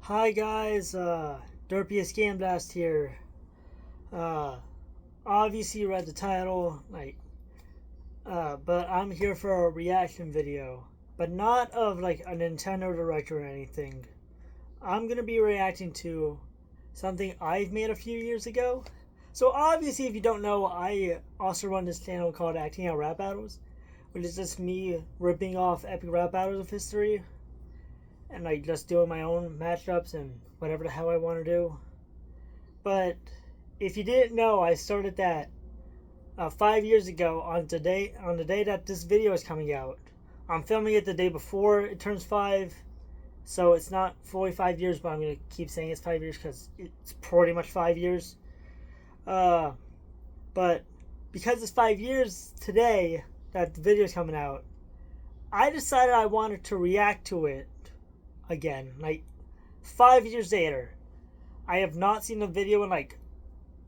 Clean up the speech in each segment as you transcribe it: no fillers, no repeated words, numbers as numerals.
Hi guys, Derpiest Game Blast here. Uh, Obviously you read the title, but I'm here for a reaction video, but not of like a Nintendo Direct or anything. I'm gonna be reacting to something I've made a few years ago. So obviously, if you don't know, I also run this channel called Acting Out Rap Battles, which is just me ripping off epic rap battles of history and like just doing my own matchups and whatever the hell I want to do. But if you didn't know, I started that 5 years ago on the day that this video is coming out. I'm filming it the day before it turns 5, so it's not fully 5 years, but I'm gonna keep saying it's 5 years because it's pretty much 5 years. But because it's 5 years today that the video is coming out, I decided I wanted to react to it again. Like 5 years later, I have not seen the video in like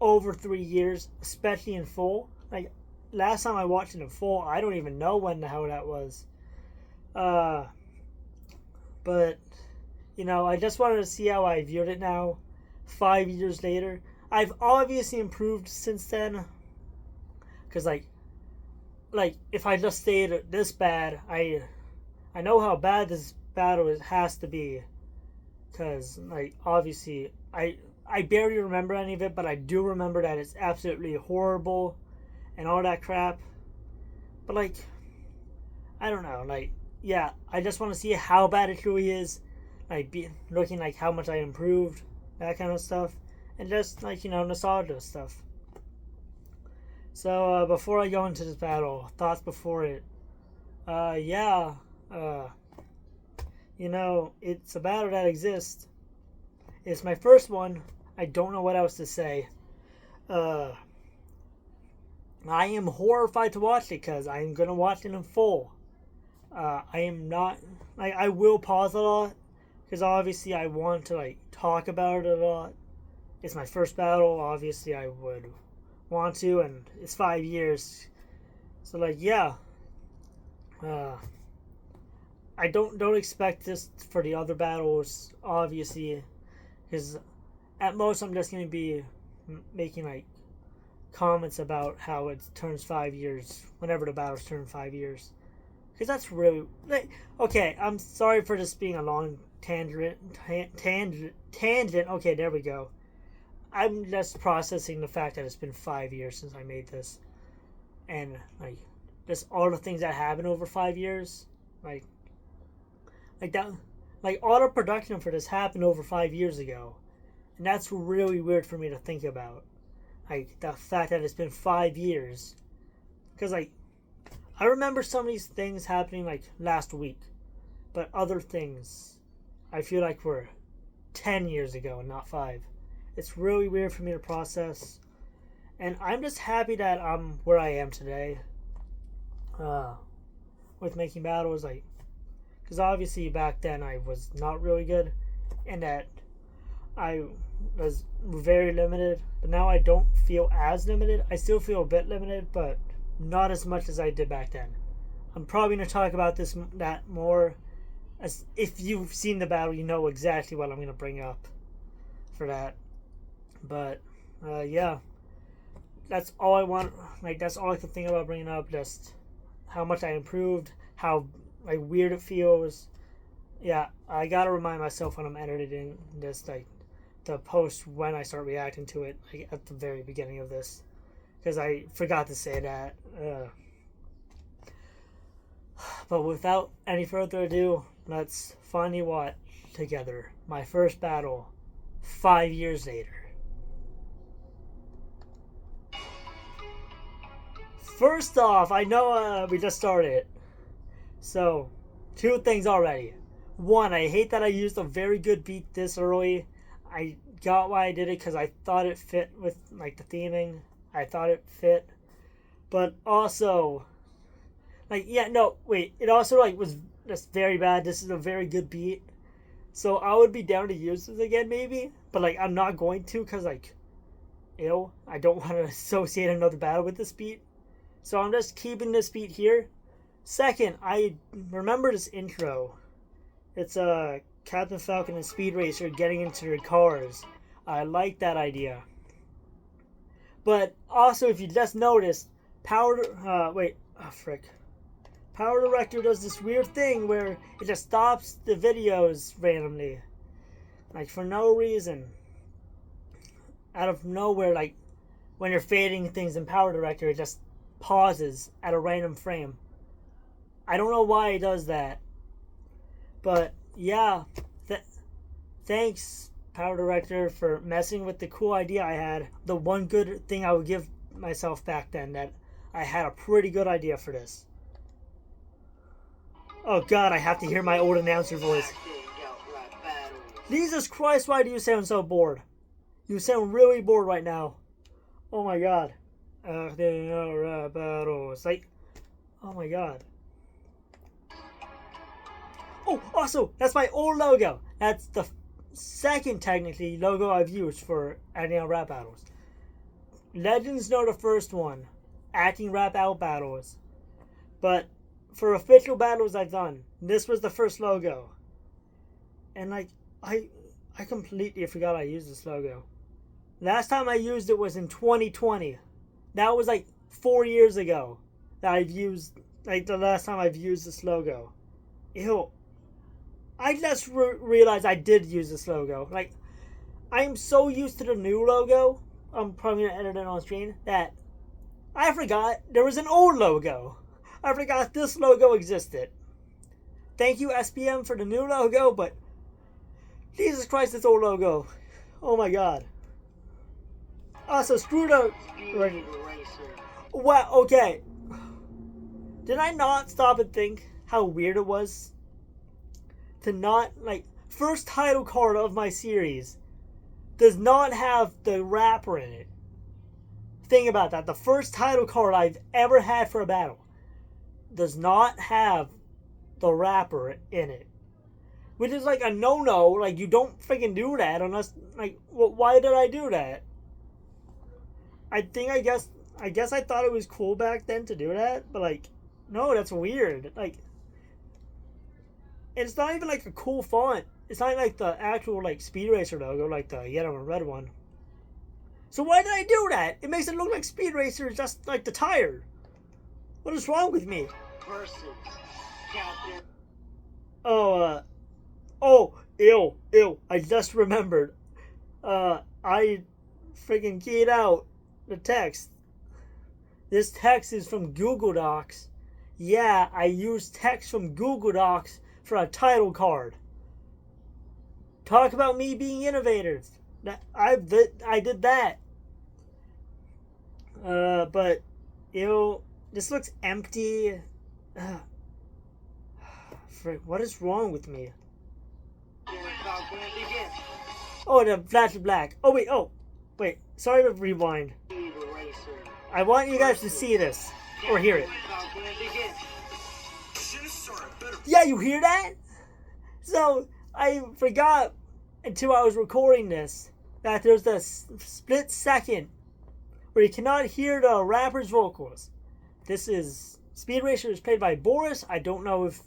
over 3 years, especially in full. Like last time I watched it in full, I don't even know when the hell that was. But you know, I just wanted to see how I viewed it now, 5 years later. I've obviously improved since then, because like if I just stayed this bad, I know how bad this battle has to be, because like obviously I barely remember any of it, but I do remember that it's absolutely horrible and all that crap. But like, I don't know, like, yeah, I just want to see how bad it truly is, like looking like how much I improved, that kind of stuff, and just like, you know, nostalgia stuff. So before I go into this battle, thoughts before it. Yeah, uh, you know, it's a battle that exists. It's my first one. I don't know what else to say. Uh, I am horrified to watch it because I am gonna watch it in full. I am not. I will pause a lot because obviously I want to like talk about it a lot. It's my first battle. Obviously, I would want to, and it's 5 years. So like, yeah. I don't expect this for the other battles, obviously, because at most I'm just gonna be making like comments about how it turns 5 years whenever the battles turn 5 years, because that's really like, okay. I'm sorry for this being a long tangent. Okay, there we go. I'm just processing the fact that it's been 5 years since I made this, and like just all the things that happened over 5 years, like that, like all the production for this happened over 5 years ago, and that's really weird for me to think about. Like the fact that it's been 5 years, because like I remember some of these things happening like last week, but other things I feel like were 10 years ago and not 5. It's really weird for me to process, and I'm just happy that I'm where I am today. With making battles, like, because obviously back then I was not really good, and that I was very limited, but now I don't feel as limited. I still feel a bit limited, but not as much as I did back then. I'm probably going to talk about that more, as if you've seen the battle, you know exactly what I'm going to bring up for that. But yeah, that's all I want. Like that's all I can think about bringing up. Just how much I improved, how like weird it feels. Yeah, I gotta remind myself when I'm editing this, like the post when I start reacting to it, like at the very beginning of this, because I forgot to say that. But without any further ado, let's finally watch together my first battle 5 years later. First off, I know we just started, so two things already. One, I hate that I used a very good beat this early. I got why I did it because I thought it fit with like the theming. I thought it fit, but also, like, yeah, no, wait. It also like was just very bad. This is a very good beat, so I would be down to use this again maybe. But like, I'm not going to because like, ew, I don't want to associate another battle with this beat. So I'm just keeping this beat here. Second, I remember this intro. It's Captain Falcon and Speed Racer getting into their cars. I like that idea. But also, if you just noticed, Power Director does this weird thing where it just stops the videos randomly. Like, for no reason. Out of nowhere, like, when you're fading things in Power Director, it just pauses at a random frame. I don't know why it does that. But, yeah. Thanks, Power Director, for messing with the cool idea I had. The one good thing I would give myself back then, that I had a pretty good idea for this. Oh god, I have to hear my old announcer voice. Jesus Christ, why do you sound so bored? You sound really bored right now. Oh my god. Battles. Like, oh my god. Oh, also, that's my old logo. That's the second, technically, logo I've used for acting out rap battles. Legends know the first one. Acting rap out battles. But for official battles I've done, this was the first logo. And like, I completely forgot I used this logo. Last time I used it was in 2020. That was like 4 years ago that I've used, like the last time I've used this logo. Ew. I just realized I did use this logo. Like, I'm so used to the new logo, I'm probably going to edit it on screen, that I forgot there was an old logo. I forgot this logo existed. Thank you, SPM, for the new logo, but Jesus Christ, this old logo. Oh my god. Also, screw the... What? Okay. Did I not stop and think how weird it was to not, like, first title card of my series does not have the rapper in it. Think about that. The first title card I've ever had for a battle does not have the rapper in it. Which is like a no-no. Like, you don't freaking do that unless, like, why did I do that? I guess I thought it was cool back then to do that, but like, no, that's weird. Like, it's not even like a cool font. It's not like the actual like Speed Racer logo, like the yellow and red one. So why did I do that? It makes it look like Speed Racer is just like the tire. What is wrong with me? Ew. I just remembered. I freaking keyed out the text. This text is from Google Docs. Yeah, I used text from Google Docs for a title card. Talk about me being innovative. I did that. But, ew, this looks empty. Frick, what is wrong with me? Oh, the flash of black. Oh, wait. Sorry to rewind. I want you guys to see this. Or hear it. Yeah, you hear that? So, I forgot until I was recording this that there's a split second where you cannot hear the rapper's vocals. This is... Speed Racer is played by Boris. I don't know if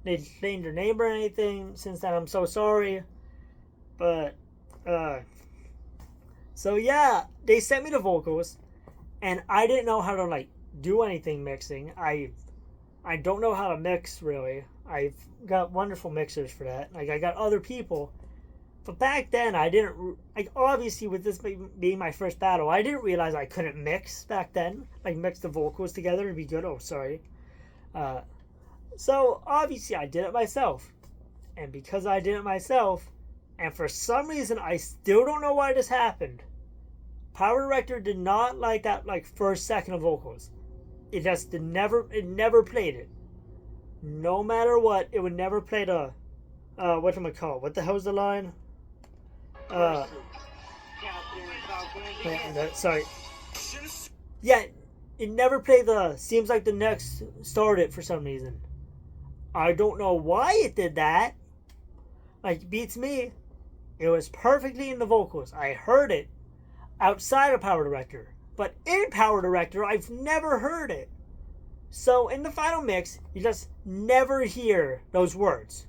they changed their name or anything since then. I'm so sorry. But, so yeah, they sent me the vocals, and I didn't know how to, like, do anything mixing. I don't know how to mix, really. I've got wonderful mixers for that. Like, I got other people. But back then, I didn't... Like, obviously, with this being my first battle, I didn't realize I couldn't mix back then. Like, mix the vocals together to be good. Oh, sorry. So, obviously, I did it myself. And because I did it myself, and for some reason, I still don't know why this happened, Power Director did not like that, like, first second of vocals. It just never played it. No matter what, it would never play the, whatchamacallit. What the hell's the line? Sorry. Yeah, it never played the, seems like the next started for some reason. I don't know why it did that. Like, beats me. It was perfectly in the vocals. I heard it outside of Power Director. But in Power Director, I've never heard it. So, in the final mix, you just never hear those words.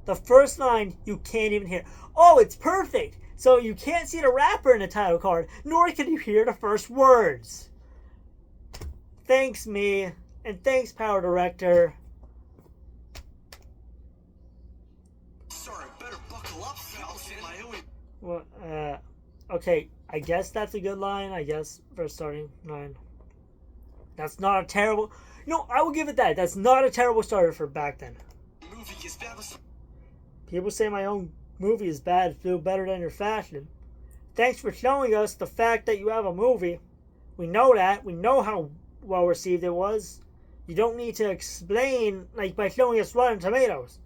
The first line you can't even hear. Oh, it's perfect. So you can't see the rapper in the title card, nor can you hear the first words. Thanks, me, and thanks, Power Director. Sorry, better buckle up, Falcon. Well, okay, I guess that's a good line, I guess, for a starting line. That's not a terrible... No, I will give it that. That's not a terrible starter for back then. People say my own movie is bad, do better than your fashion. Thanks for showing us the fact that you have a movie. We know that. We know how well received it was. You don't need to explain, like, by showing us Rotten Tomatoes.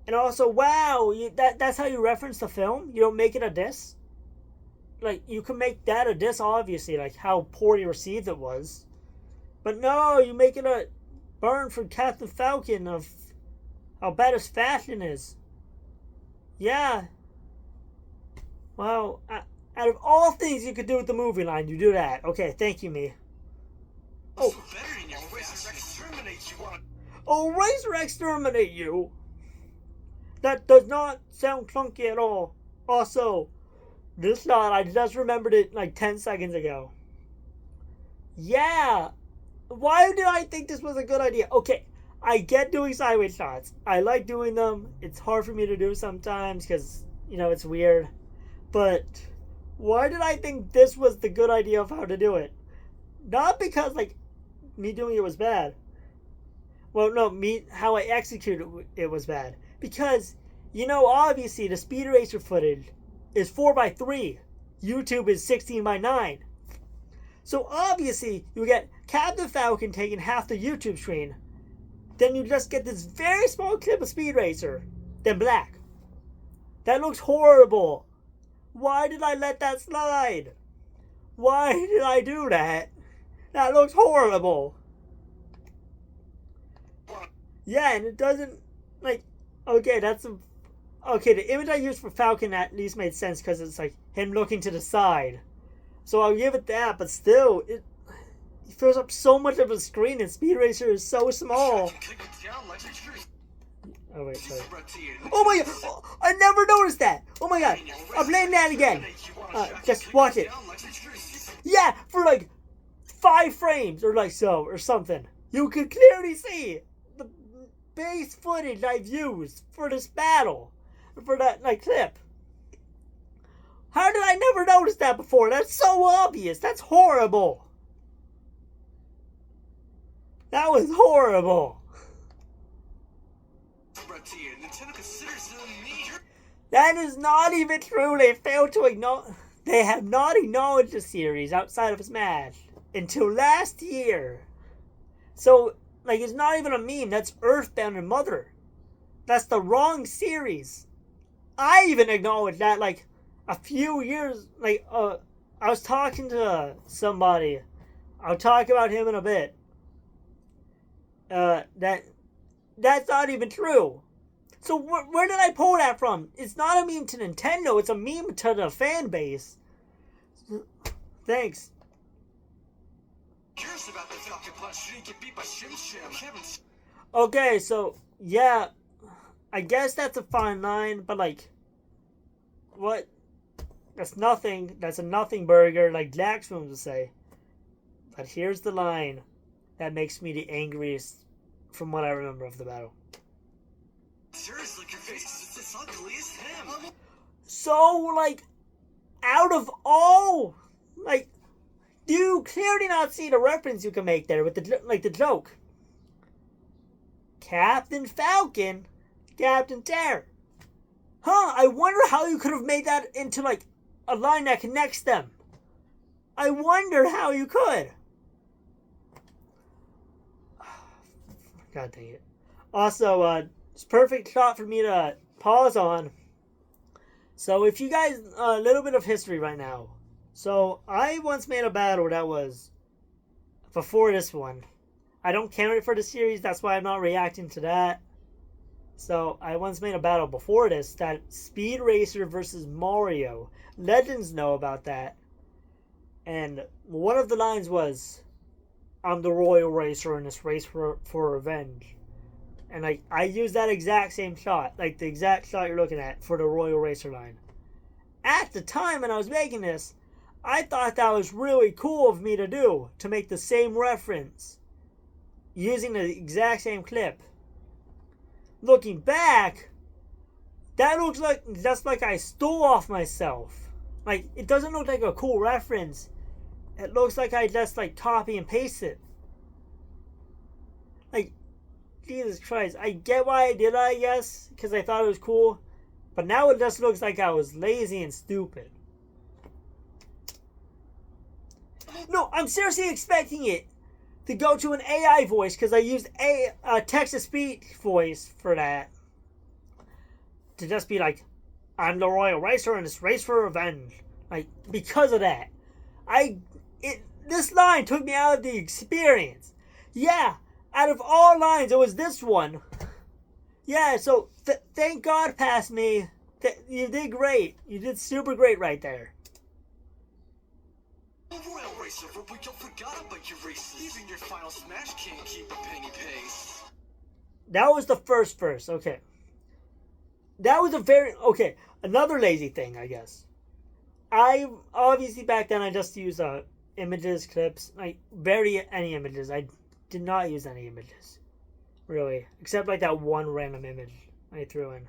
And also, wow, that's how you reference the film? You don't make it a diss? Like, you can make that a diss, obviously, like how poorly received it was. But no, you make it a burn for Captain Falcon of how bad his fashion is. Yeah. Well, out of all things you could do with the movie line, you do that. Okay, thank you, me. Oh. Oh, race or exterminate you. That does not sound clunky at all. Also, this shot, I just remembered it like 10 seconds ago. Yeah. Why did I think this was a good idea? Okay, I get doing sideways shots. I like doing them. It's hard for me to do sometimes because, you know, it's weird. But why did I think this was the good idea of how to do it? Not because, like, me doing it was bad. Well, no, how I executed it was bad. Because, you know, obviously the Speed Racer footage is 4:3. YouTube is 16:9. So obviously you get Captain Falcon taking half the YouTube screen. Then you just get this very small clip of Speed Racer. Then black. That looks horrible. Why did I let that slide? Why did I do that? That looks horrible. Yeah, and it doesn't, like, okay, okay, the image I used for Falcon at least made sense because it's like him looking to the side. So I'll give it that, but still, it fills up so much of the screen and Speed Racer is so small. Oh wait, sorry. Oh my god! Oh, I never noticed that! Oh my god! I'm playing that again! Just watch it. Yeah, for like 5 frames or like so, or something. You can clearly see the base footage I've used for this battle. For that, like, clip. How did I never notice that before? That's so obvious. That's horrible. That was horrible. That is not even true. They failed to acknowledge. They have not acknowledged the series outside of Smash until last year. So, like, it's not even a meme. That's Earthbound and Mother. That's the wrong series. I even acknowledged that, like, a few years, like, I was talking to somebody. I'll talk about him in a bit. That's not even true. So where did I pull that from? It's not a meme to Nintendo. It's a meme to the fan base. Thanks. Okay, so, yeah. I guess that's a fine line, but, like, what? That's nothing. That's a nothing burger, like Jack's room would say. But here's the line that makes me the angriest from what I remember of the battle. Seriously, your face is as ugly as him. So, like, out of all, like, do you clearly not see the reference you can make there with the, like, the joke? Captain Falcon, Captain Terror. Huh, I wonder how you could have made that into, like, a line that connects them. I wonder how you could. God dang it. Also, it's a perfect shot for me to pause on. So if you guys, a little bit of history right now. So I once made a battle that was before this one. I don't count it for the series, that's why I'm not reacting to that. So I once made a battle before this, that Speed Racer versus Mario. Legends know about that. And one of the lines was, I'm the royal racer in this race for revenge. And like I used that exact same shot, like the exact shot you're looking at for the Royal Racer line. At the time when I was making this, I thought that was really cool of me to do, to make the same reference using the exact same clip. Looking back, that looks like just like I stole off myself. Like, it doesn't look like a cool reference. It looks like I just like copy and paste it. Like, Jesus Christ, I get why I did it, I guess, because I thought it was cool. But now it just looks like I was lazy and stupid. No, I'm seriously expecting it to go to an AI voice, because I used a text-to-speech voice for that. To just be like, I'm the Royal Racer in this race for revenge. Like, because of that. This line took me out of the experience. Yeah, out of all lines, it was this one. Yeah, so thank God, past me. You did great. You did super great right there. Royal Racer, but we don't forgot about your races. Even your final smash can't keep a penny pace. That was the first verse, okay. That was okay, another lazy thing, I guess. I, obviously back then I just used images, clips, like any images. I did not use any images, really. Except like that one random image I threw in.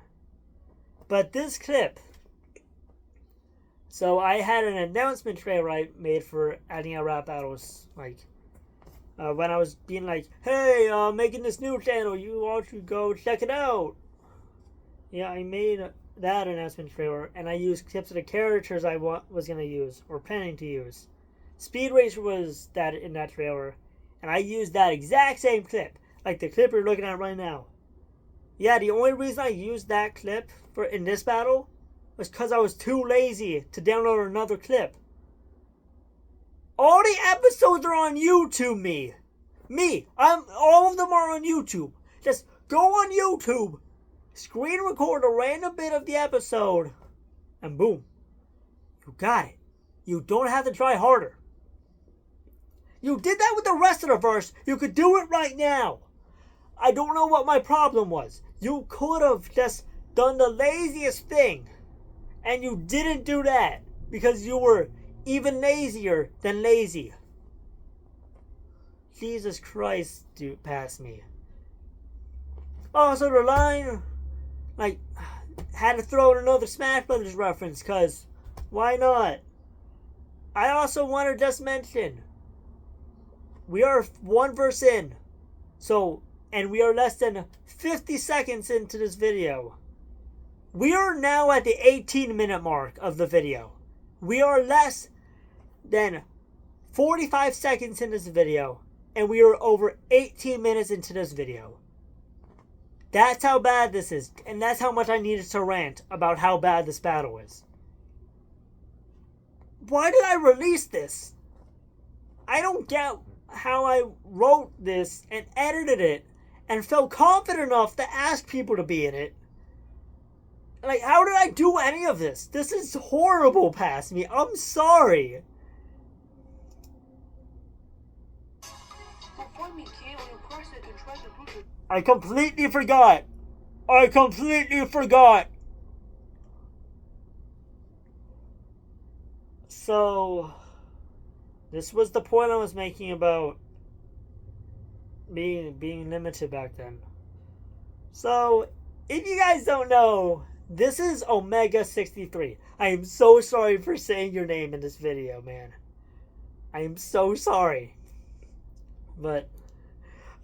But this clip, so I had an announcement trailer I made for adding a rap battles, like, when I was being like, hey, making this new channel, you all should go check it out. Yeah, I made that announcement trailer, and I used clips of the characters I was going to use, or planning to use. Speed Racer was that in that trailer, and I used that exact same clip, like the clip you're looking at right now. Yeah, the only reason I used that clip in this battle was because I was too lazy to download another clip. All the episodes are on YouTube, all of them are on YouTube. Just go on YouTube, screen record a random bit of the episode, and boom, you got it. You don't have to try harder. You did that with the rest of the verse. You could do it right now. I don't know what my problem was. You could have just done the laziest thing, and you didn't do that because you were even lazier than lazy. Jesus Christ, dude, pass me. Also, the line, like, had to throw in another Smash Brothers reference, because why not? I also want to just mention, we are one verse in, and we are less than 50 seconds into this video. We are now at the 18-minute mark of the video. We are less than 45 seconds in this video, and we are over 18 minutes into this video. That's how bad this is, and that's how much I needed to rant about how bad this battle is. Why did I release this? I don't get how I wrote this and edited it and felt confident enough to ask people to be in it. Like, how did I do any of this? This is horrible past me. I'm sorry. I completely forgot. So, this was the point I was making about being limited back then. So, if you guys don't know, this is Omega 63. I am so sorry for saying your name in this video, man. I am so sorry. But,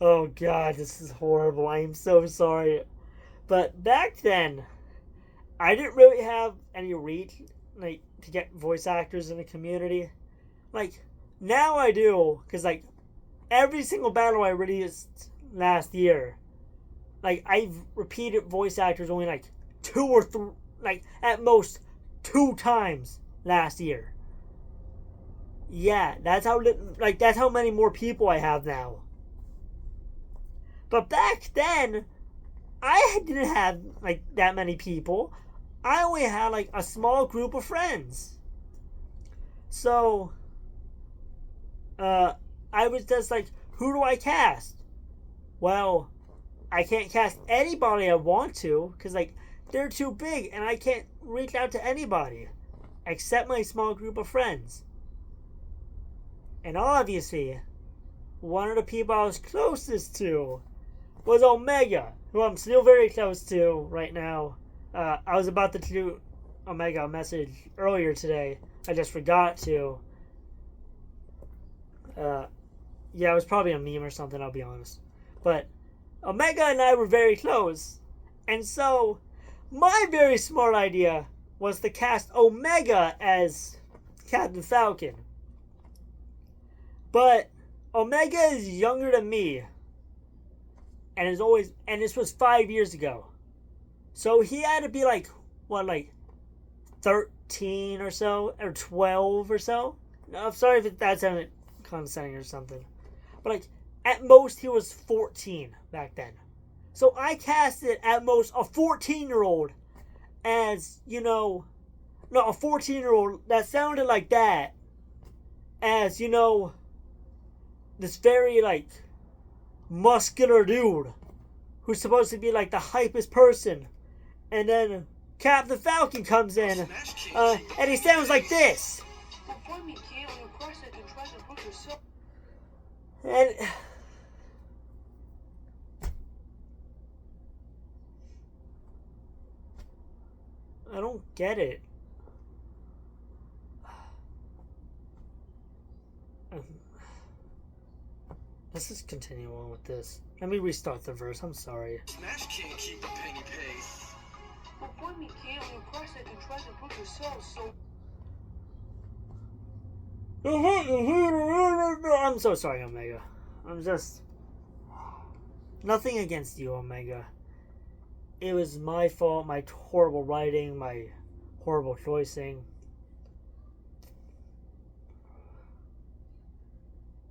oh god, this is horrible. I am so sorry. But back then, I didn't really have any reach, like, to get voice actors in the community. Like, now I do, because, like, every single battle I released last year, like, I've repeated voice actors only, like, 2 or 3, like, at most 2 times last year. Yeah, that's how many more people I have now. But back then, I didn't have, like, that many people. I only had, like, a small group of friends. So, I was just like, who do I cast? Well, I can't cast anybody I want to because, like, they're too big and I can't reach out to anybody except my small group of friends. And obviously, one of the people I was closest to was Omega, who I'm still very close to right now. I was about to do Omega a message earlier today. I just forgot to. Yeah, it was probably a meme or something, I'll be honest. But Omega and I were very close. And so, my very smart idea was to cast Omega as Captain Falcon. But Omega is younger than me. And this was 5 years ago. So he had to be like 13 or so, or 12 or so. I'm sorry if that sounded condescending or something. But like, at most he was 14 back then. So I casted at most a 14-year-old as, a 14-year-old that sounded like that as, this very, like, muscular dude who's supposed to be, like, the hypest person. And then Captain Falcon comes in, and he sounds like this. And I don't get it. Let's just continue on with this. Let me restart the verse. I'm sorry. Smash can't keep a penny pace. But point me can't when Christ can try to prove yourself, so I'm so sorry, Omega. I'm just... Nothing against you, Omega. It was my fault, my horrible writing, my horrible choicing.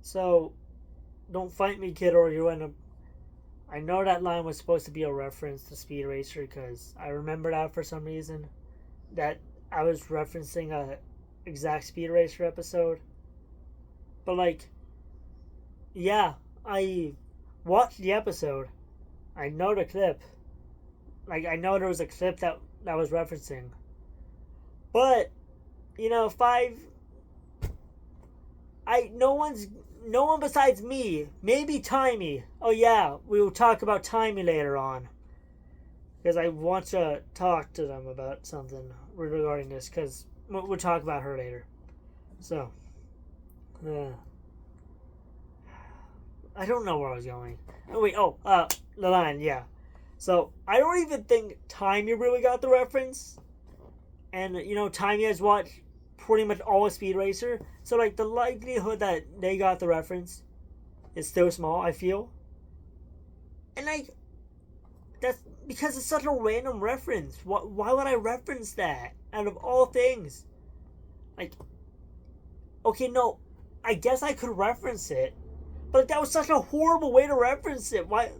So, don't fight me, kid, or you end up... I know that line was supposed to be a reference to Speed Racer, because I remember that for some reason. That I was referencing a exact Speed Racer episode. But, like, yeah, I watched the episode. I know the clip. Like, I know there was a clip that was referencing. But, no one besides me, maybe Timey. Oh yeah, we will talk about Timey later on. Because I want to talk to them about something regarding this, because we'll talk about her later. So, I don't know where I was going. Oh wait, the line, yeah. So, I don't even think Timey really got the reference. And, Timey has watched pretty much all of Speed Racer. So, like, the likelihood that they got the reference is still small, I feel. And, like, that's because it's such a random reference. Why would I reference that? Out of all things. Like, okay, no, I guess I could reference it. But that was such a horrible way to reference it. Why?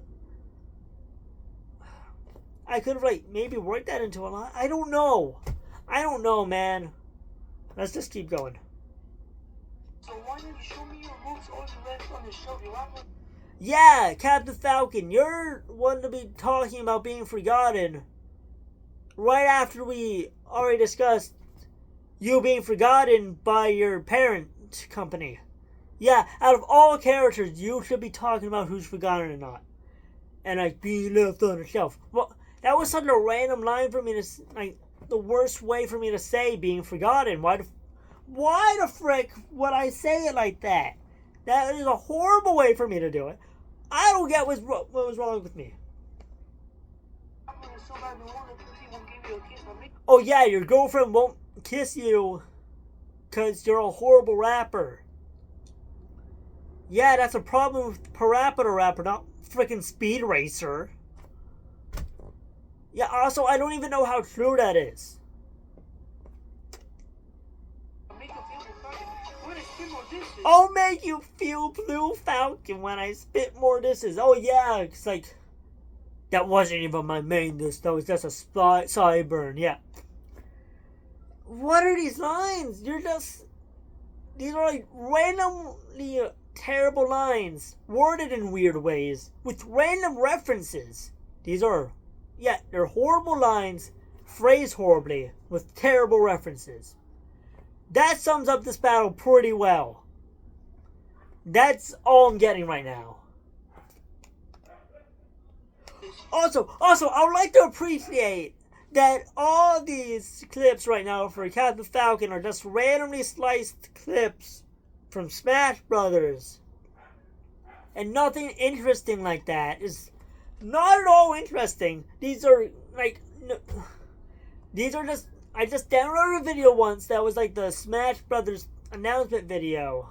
I could have, like, maybe worked that into a line. I don't know, man. Let's just keep going. so why don't you show me your moves or the rest on the show? You have Yeah, Captain Falcon, you're one to be talking about being forgotten. Right after we already discussed you being forgotten by your parent company. Yeah, out of all characters, you should be talking about who's forgotten or not. And, like, being left on the shelf. Well, that was such a random line for me to, like, the worst way for me to say being forgotten. Why the frick would I say it like that? That is a horrible way for me to do it. I don't get what was wrong with me. Oh yeah, your girlfriend won't kiss you because you're a horrible rapper. Yeah, that's a problem with Parameter Rapper, not freaking Speed Racer. Yeah, also, I don't even know how true that is. I'll make you feel Blue Falcon when I spit more disses. Oh yeah, it's like, that wasn't even my main diss, that was just a sideburn, yeah. What are these lines? These are like randomly terrible lines, worded in weird ways, with random references. They're horrible lines, phrased horribly, with terrible references. That sums up this battle pretty well. That's all I'm getting right now. Also, I would like to appreciate that all these clips right now for Captain Falcon are just randomly sliced clips from Smash Brothers. And nothing interesting like that is not at all interesting. These are just, I just downloaded a video once that was like the Smash Brothers announcement video.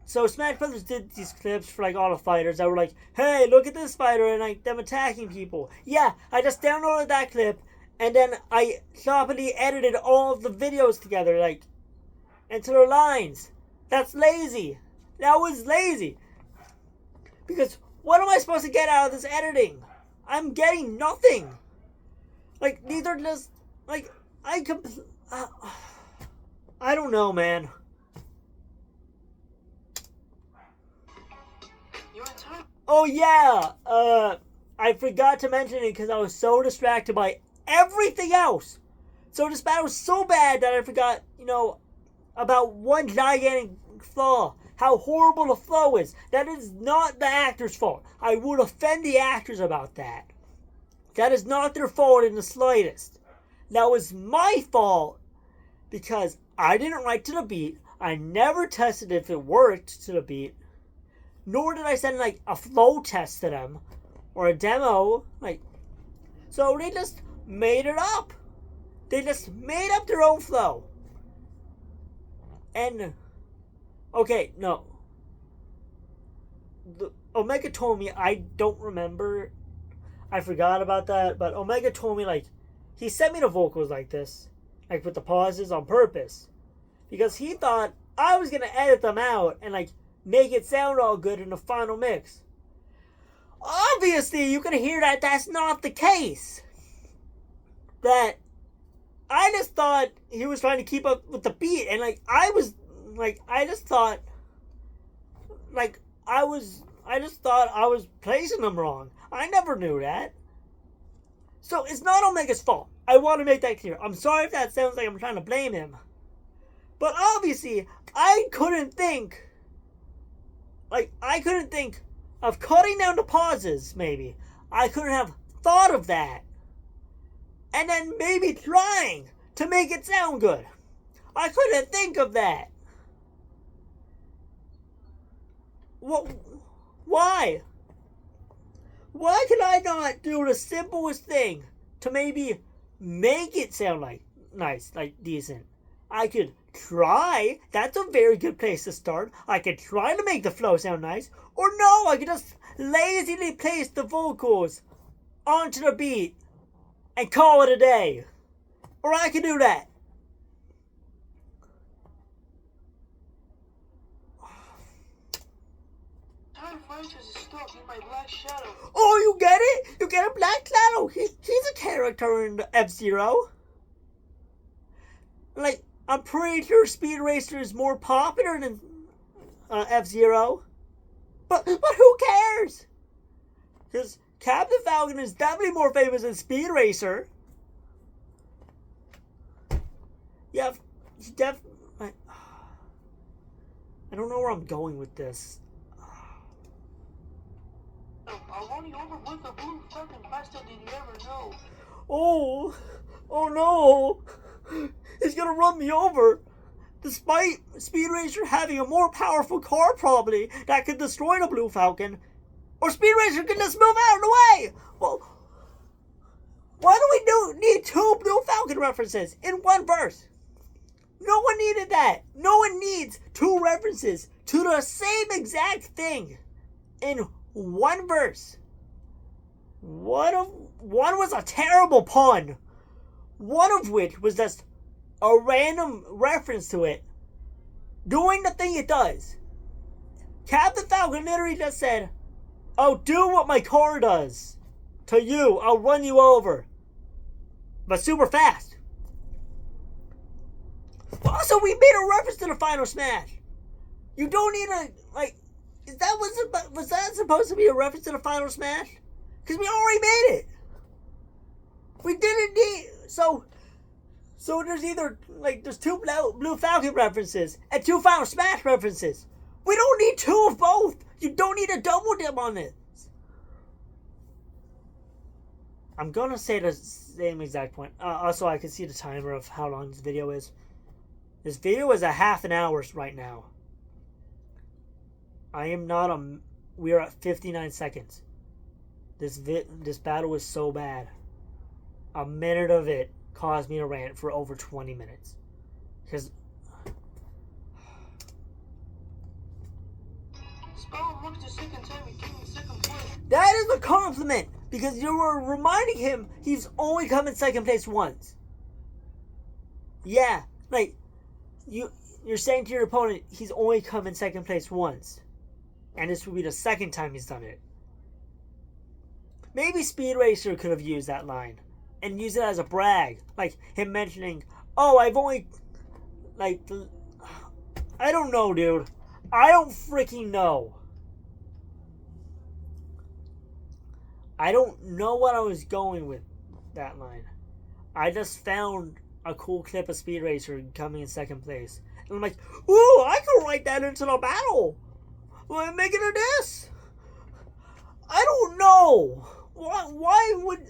So Smash Brothers did these clips for like all the fighters that were like, hey, look at this fighter and like them attacking people. Yeah, I just downloaded that clip and then I sloppily edited all of the videos together like into their lines. That's lazy. That was lazy. Because what am I supposed to get out of this editing? I'm getting nothing. Like these are just like I don't know, man. Oh yeah, I forgot to mention it because I was so distracted by everything else. So this battle was so bad that I forgot, about one gigantic flaw. How horrible the flow is. That is not the actor's fault. I would offend the actors about that. That is not their fault in the slightest. That was my fault because I didn't write to the beat. I never tested if it worked to the beat. Nor did I send like a flow test to them or a demo. So they just made it up. They just made up their own flow. And okay, no. Omega told me, I don't remember. I forgot about that, but Omega told me he sent me the vocals like this, with the pauses on purpose, because he thought I was gonna edit them out and make it sound all good in the final mix. Obviously, you can hear that that's not the case. That I just thought he was trying to keep up with the beat, and I just thought I was placing them wrong. I never knew that. So it's not Omega's fault. I want to make that clear. I'm sorry if that sounds like I'm trying to blame him. But obviously, I couldn't think of cutting down the pauses, maybe. I couldn't have thought of that. And then maybe trying to make it sound good. I couldn't think of that. Why? Why can I not do the simplest thing to maybe make it sound nice, decent? I could try. That's a very good place to start. I could try to make the flow sound nice. Or no, I could just lazily place the vocals onto the beat and call it a day. Or I could do that. Oh, you get it? You get a Black Shadow. He's a character in F-Zero. I'm pretty sure Speed Racer is more popular than F-Zero. But who cares? Because Captain Falcon is definitely more famous than Speed Racer. Yeah, he's definitely... I don't know where I'm going with this. I'll run you over with a blue Falcon faster than you ever know. Oh no! He's gonna run me over! Despite Speed Racer having a more powerful car probably that could destroy the Blue Falcon, or Speed Racer can just move out of the way! Well, why do we need two Blue Falcon references in one verse? No one needed that! No one needs two references to the same exact thing in one verse. One was a terrible pun. One of which was just a random reference to it doing the thing it does. Captain Falcon literally just said, I'll do what my car does to you. I'll run you over. But super fast. Also, we made a reference to the Final Smash. You don't need a, like, was that supposed to be a reference to the Final Smash? Because we already made it. We didn't need, so there's either, like, there's 2 Blue Falcon references and 2 Final Smash references. We don't need 2 of both. You don't need a double dip on this. I'm gonna say the same exact point. Also, I can see the timer of how long this video is. This video is a half an hour right now. We are at 59 seconds. This battle is so bad. A minute of it caused me to rant for over 20 minutes. Because that is a compliment. Because you were reminding him he's only come in second place once. Yeah, like you're saying to your opponent he's only come in second place once. And this will be the second time he's done it. Maybe Speed Racer could have used that line and used it as a brag. Like him mentioning, oh, I've only, like, I don't know, dude. I don't freaking know. I don't know what I was going with that line. I just found a cool clip of Speed Racer coming in second place. And I'm like, ooh, I could write that into the battle. Well, make it a diss. I don't know. Why would...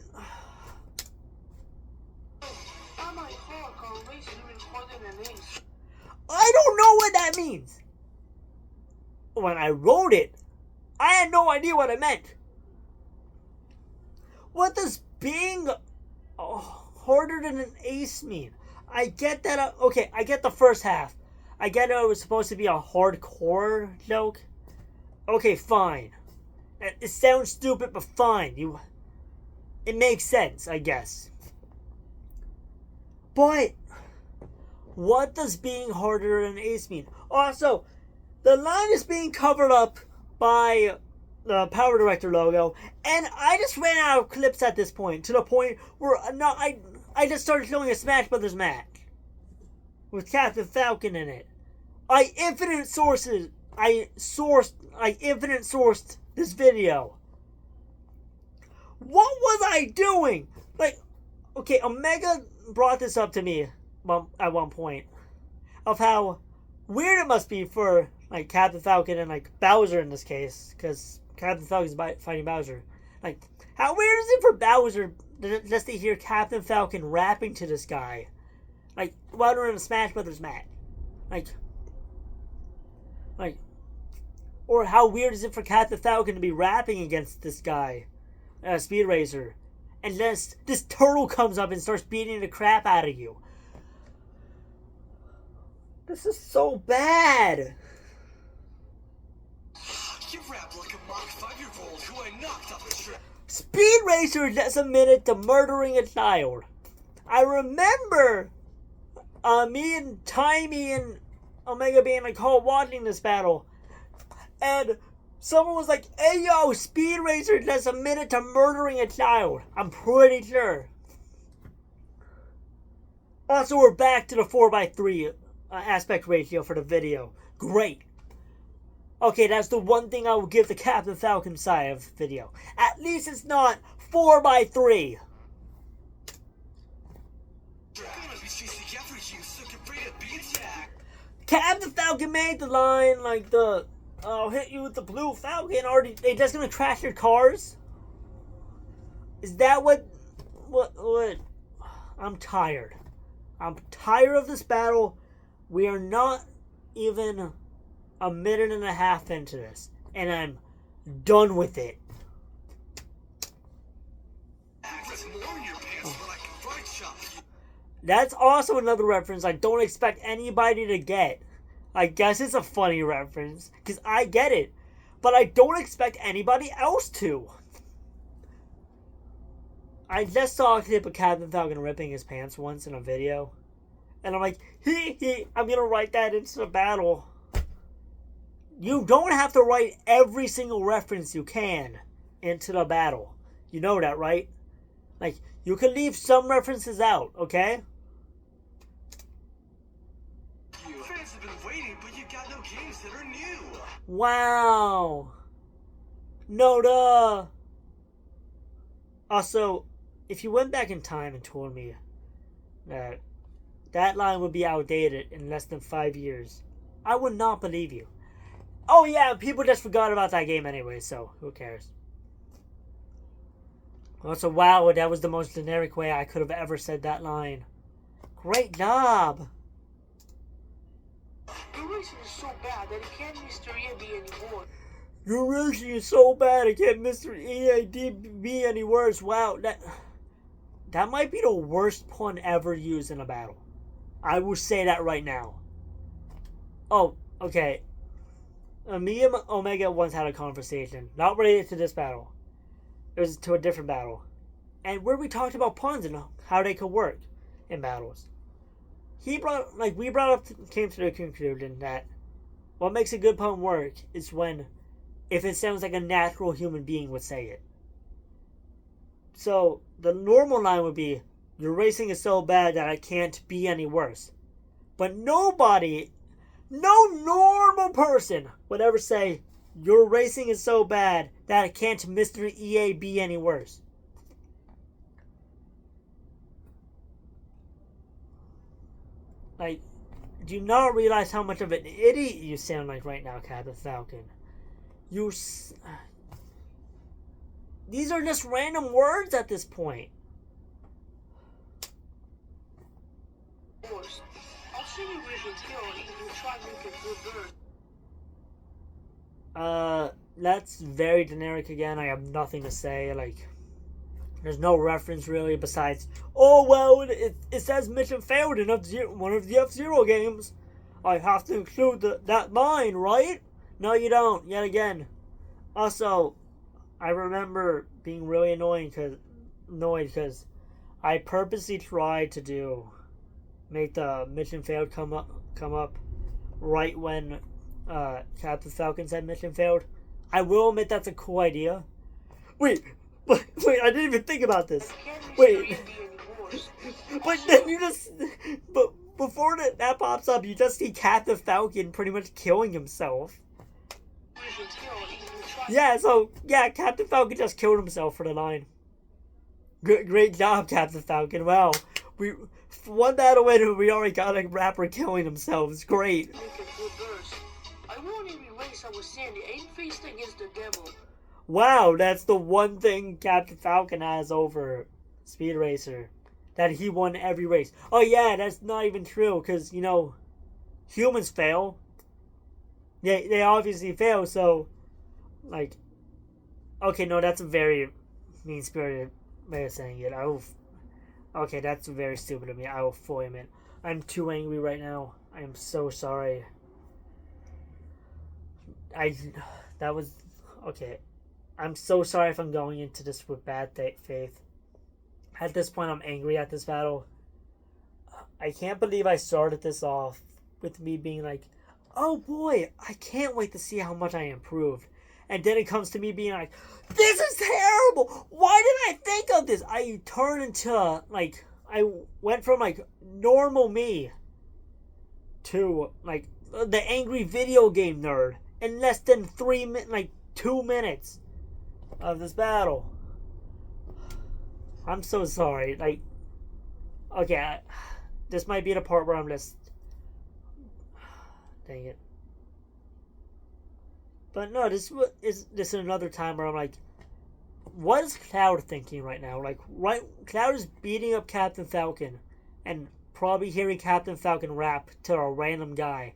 I don't know what that means. When I wrote it, I had no idea what it meant. What does being harder than an ace mean? I get that. Okay, I get the first half. I get it was supposed to be a hardcore joke. Okay, fine. It sounds stupid, but fine. It makes sense, I guess. But what does being harder than an ace mean? Also, the line is being covered up by the Power Director logo, and I just ran out of clips at this point, to the point where I just started showing a Smash Brothers match with Captain Falcon in it. I infinite sourced this video. What was I doing? Like, okay, Omega brought this up to me at one point of how weird it must be for like Captain Falcon and like Bowser in this case, because Captain Falcon's fighting Bowser. Like, how weird is it for Bowser just to hear Captain Falcon rapping to this guy, like while they're in a Smash Brothers match, like, or how weird is it for Captain Falcon to be rapping against this guy, Speed Racer, and this turtle comes up and starts beating the crap out of you. This is so bad. You rap like a mock 5-year-old who I knocked off the trip. Speed Racer just admitted to murdering a child. I remember me and Timey and Omega being like, oh, watching this battle. And someone was like, hey, yo, Speed Racer just admitted to murdering a child. I'm pretty sure. Also, we're back to the 4:3 aspect ratio for the video. Great. Okay, that's the one thing I will give the Captain Falcon side of the video. At least it's not 4:3. Captain Falcon made the line like the I'll hit you with the Blue Falcon. Already, they just gonna crash your cars? Is that what? I'm tired. I'm tired of this battle. We are not even a minute and a half into this, and I'm done with it. That's also another reference I don't expect anybody to get. I guess it's a funny reference, because I get it, but I don't expect anybody else to. I just saw a clip of Captain Falcon ripping his pants once in a video, and I'm like, I'm gonna write that into the battle. You don't have to write every single reference you can into the battle. You know that, right? Like, you can leave some references out, okay? Fans have been waiting, but you got no games that are new. Wow. No duh. Also, if you went back in time and told me that that line would be outdated in less than 5 years, I would not believe you. Oh yeah, people just forgot about that game anyway, so who cares? Also, wow, that was the most generic way I could have ever said that line. Great job! Your racing is so bad that it can't Mr. EAB anymore. Your racing is so bad I can't Mr. EAB any worse. Wow, that might be the worst pun ever used in a battle. I will say that right now. Oh, okay. Me and Omega once had a conversation, not related to this battle. It was to a different battle, and where we talked about puns and how they could work in battles. We brought up, came to the conclusion that what makes a good pun work is if it sounds like a natural human being would say it. So the normal line would be, "Your racing is so bad that it can't be any worse." But no normal person would ever say, "Your racing is so bad that it can't Mr. EAB any worse." Like, do you not realize how much of an idiot you sound like right now, Captain Falcon? These are just random words at this point. I'll see you with it here if you try to make a good bird. That's very generic again. I have nothing to say. Like, there's no reference really besides, oh, well, it says mission failed in one of the F-Zero games. I have to include that line, right? No, you don't. Yet again. Also, I remember being really annoyed because I purposely tried to make the mission failed come up right when Captain Falcon said mission failed. I will admit that's a cool idea. Wait, I didn't even think about this. Wait, but then but before that pops up, you just see Captain Falcon pretty much killing himself. Yeah, Captain Falcon just killed himself for the line. Great job, Captain Falcon. Wow, we one battle in, we already got a rapper killing himself. It's great. I won every race I was Sandy. I ain't faced against the devil. Wow, that's the one thing Captain Falcon has over Speed Racer. That he won every race. Oh yeah, that's not even true, because, humans fail. They obviously fail, so, like, okay, no, that's a very mean-spirited way of saying it. Okay, that's very stupid of me. I will fully admit. I'm too angry right now. I am so sorry. Okay. I'm so sorry if I'm going into this with bad faith. At this point, I'm angry at this battle. I can't believe I started this off with me being like, oh boy, I can't wait to see how much I improved. And then it comes to me being like, this is terrible! Why didn't I think of this? I turned into, like, I went from, like, normal me to, like, the angry video game nerd in less than 2 minutes of this battle. I'm so sorry. Like, okay, this might be the part where I'm just, dang it. But no, this is another time where I'm like, what is Cloud thinking right now? Like, Cloud is beating up Captain Falcon and probably hearing Captain Falcon rap to a random guy.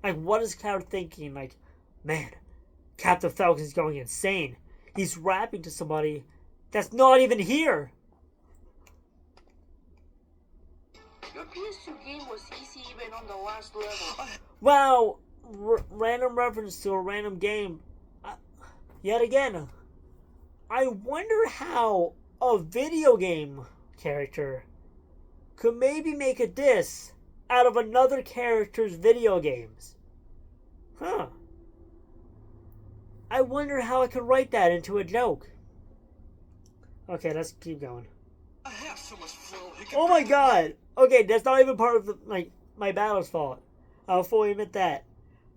Like, what is Cloud thinking? Like, man, Captain Falcon's going insane. He's rapping to somebody that's not even here. Your PS2 game was easy even on the last level. Wow, random reference to a random game. Yet again, I wonder how a video game character could maybe make a diss out of another character's video games. Huh. I wonder how I could write that into a joke. Okay, let's keep going. I have so much flow. Oh my god! Okay, that's not even part of my battle's fault. I'll fully admit that.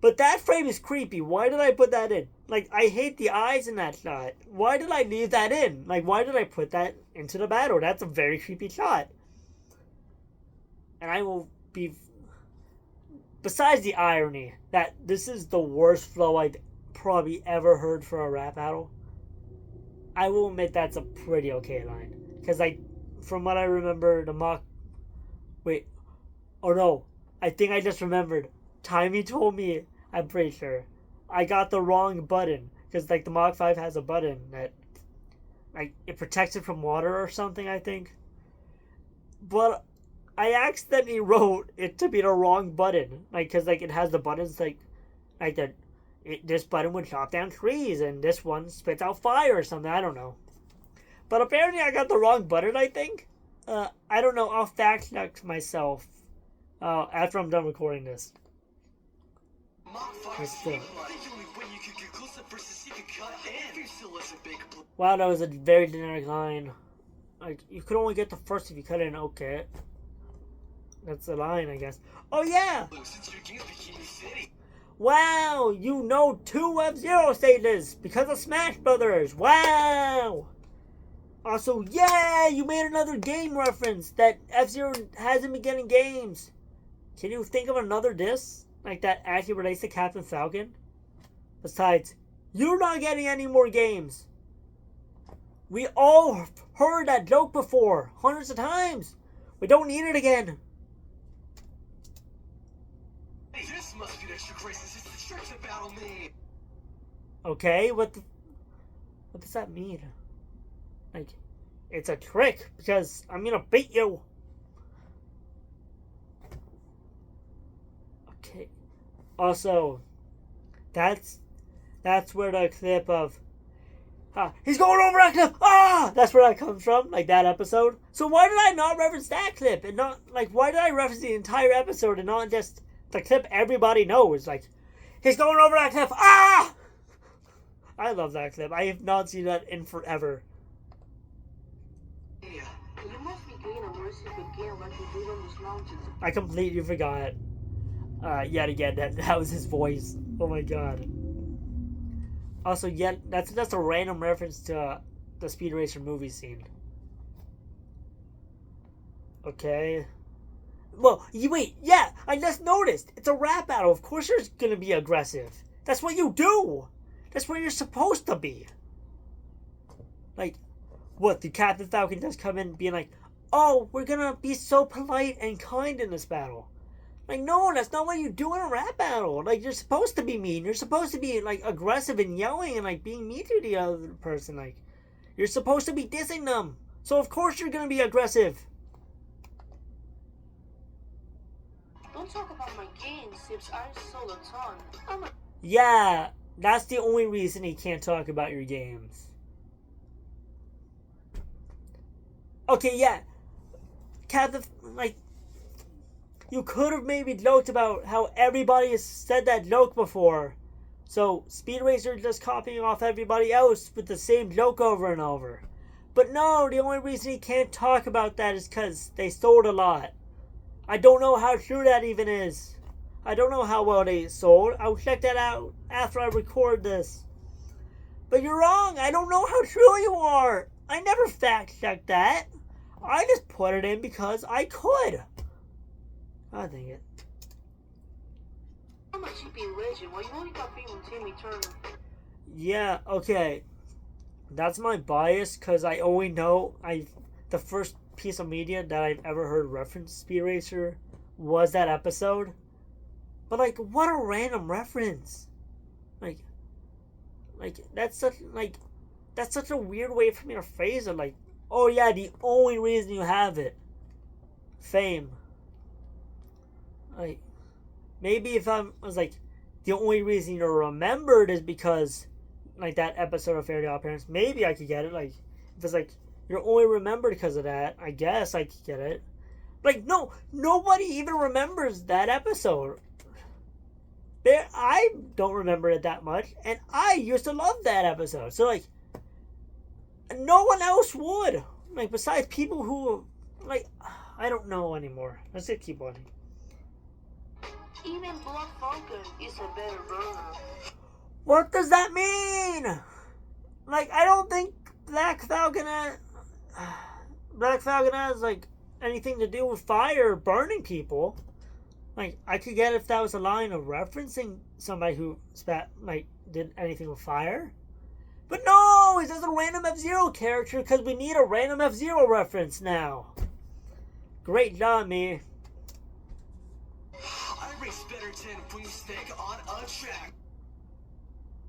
But that frame is creepy. Why did I put that in? Like, I hate the eyes in that shot. Why did I leave that in? Like, why did I put that into the battle? That's a very creepy shot. And I will be... Besides the irony that this is the worst flow I've probably ever heard for a rap battle, I will admit that's a pretty okay line. Because from what I remember, the mock... Wait. Oh no. I think I just remembered. Timey told me, I'm pretty sure, I got the wrong button. Because, like, the Mach 5 has a button that, like, it protects it from water or something, I think. But I accidentally wrote it to be the wrong button. Like, because, like, it has the buttons, like this button would chop down trees, and this one spits out fire or something. I don't know. But apparently I got the wrong button, I think. I don't know. I'll fact check myself after I'm done recording this. Wow, that was a very generic line. Like, you could only get the first if you cut in. Okay. That's the line, I guess. Oh, yeah! Wow! You know 2 F-Zero stages because of Smash Brothers! Wow! Also, yeah! You made another game reference that F-Zero hasn't been getting games. Can you think of another disc like that actually relates to Captain Falcon? Besides, you're not getting any more games. We all heard that joke before, hundreds of times. We don't need it again. This must be the trick races. It's the trick to battle me. Okay, what does that mean? Like, it's a trick because I'm gonna beat you. Okay. Also, that's where the clip of he's going over that clip. That's where that comes from, like that episode. So why did I not reference that clip and not like why did I reference the entire episode and not just the clip everybody knows? Like, he's going over that clip. I love that clip. I have not seen that in forever. You must be getting a mercy again like you did on these mountains. I completely forgot. Yet again, that was his voice. Oh my god. Also, yet that's a random reference to the Speed Racer movie scene. Okay. Well, wait, yeah, I just noticed. It's a rap battle. Of course you're gonna be aggressive. That's what you do. That's what you're supposed to be. Like, what, the Captain Falcon just come in being like, oh, we're gonna be so polite and kind in this battle. Like, no, that's not what you do in a rap battle. Like, you're supposed to be mean. You're supposed to be, like, aggressive and yelling and, like, being mean to the other person. Like, you're supposed to be dissing them. So, of course, you're gonna be aggressive. Don't talk about my games, Sips. I sold a ton. Yeah, that's the only reason he can't talk about your games. Okay, yeah. Captain, like, you could have maybe joked about how everybody has said that joke before. So, Speed Racer just copying off everybody else with the same joke over and over. But no, the only reason he can't talk about that is because they sold a lot. I don't know how true that even is. I don't know how well they sold. I'll check that out after I record this. But you're wrong. I don't know how true you are. I never fact-checked that. I just put it in because I could. I think it. I'm a GP legend. Well, you only got beat with Timmy Turner. Yeah, okay. That's my bias because I only know the first piece of media that I've ever heard reference Speed Racer was that episode. But like, what a random reference. Like that's such a weird way for me to phrase it. Like, oh yeah, the only reason you have it, fame. Like, maybe if I was like, the only reason you're remembered is because, like, that episode of Fairy Odd Parents, maybe I could get it. Like, if it's like, you're only remembered because of that, I guess I could get it. Like, no, nobody even remembers that episode. I don't remember it that much, and I used to love that episode. So, like, no one else would. Like, besides people who, like, I don't know anymore. Let's just keep on. Even Black Falcon is a better burner. What does that mean? Like, I don't think Black Falcon has like anything to do with fire or burning people. Like, I could get if that was a line of referencing somebody who did anything with fire. But no, it's just a random F-Zero character because we need a random F-Zero reference now. Great job, me. I race better than when you stake on a track.